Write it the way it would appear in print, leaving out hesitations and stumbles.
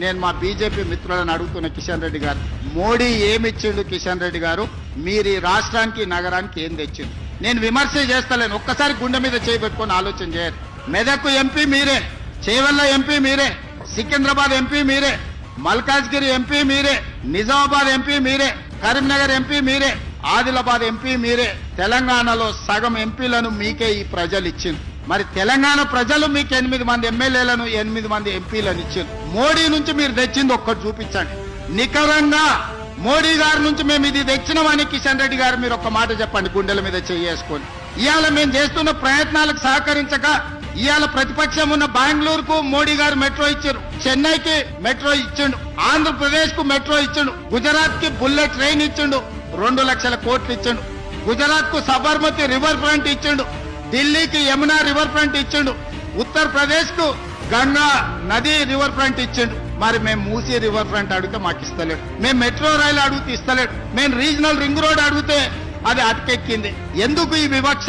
నేను మా బీజేపీ మిత్రులను అడుగుతున్న కిషన్ రెడ్డి గారు, మోడీ ఏమిచ్చిండు కిషన్ రెడ్డి గారు? మీరు ఈ రాష్ట్రానికి నగరానికి ఏం తెచ్చిండు? నేను విమర్శ చేస్తలేను, ఒక్కసారి గుండె మీద చేయబెట్టుకొని ఆలోచన చేయాలి. మెదక్ ఎంపీ మీరే, చేవెళ్ల ఎంపీ మీరే, సికింద్రాబాద్ ఎంపీ మీరే, మల్కాజ్గిరి ఎంపీ మీరే, నిజామాబాద్ ఎంపీ మీరే, కరీంనగర్ ఎంపీ మీరే, ఆదిలాబాద్ ఎంపీ మీరే. తెలంగాణలో సగం ఎంపీలను మీకే ఈ ప్రజలు ఇచ్చింది. మరి తెలంగాణ ప్రజలు మీకు 8 మంది ఎమ్మెల్యేలను 8 మంది ఎంపీలను ఇచ్చారు. మోడీ నుంచి మీరు తెచ్చింది ఒక్కటి చూపించండి. నికరంగా మోడీ గారి నుంచి మేము ఇది తెచ్చినామని కిషన్ రెడ్డి గారు మీరు ఒక్క మాట చెప్పండి, గుండెల మీద చేసుకొని. ఇవాళ మేము చేస్తున్న ప్రయత్నాలకు సహకరించక ఇవాళ ప్రతిపక్షం ఉన్న బెంగళూరుకు మోడీ గారు మెట్రో ఇచ్చారు, చెన్నైకి మెట్రో ఇచ్చిండు, ఆంధ్రప్రదేశ్ కు మెట్రో ఇచ్చిండు, గుజరాత్ కి బుల్లెట్ ట్రైన్ ఇచ్చిండు, 2 లక్షల కోట్లు ఇచ్చిండు, గుజరాత్ కు సబర్మతి రివర్ ఫ్రంట్ ఇచ్చిండు, ఢిల్లీకి యమునా రివర్ ఫ్రంట్ ఇచ్చిండు, ఉత్తరప్రదేశ్ కు గంగా నది రివర్ ఫ్రంట్ ఇచ్చిండు. మరి మేము మూసీ రివర్ ఫ్రంట్ అడిగితే మాకు ఇస్తలేడు, మేము మెట్రో రైలు అడిగితే ఇస్తలేడు, మేము రీజనల్ రింగ్ రోడ్ అడిగితే అది అటకెక్కింది. ఎందుకు ఈ వివక్ష?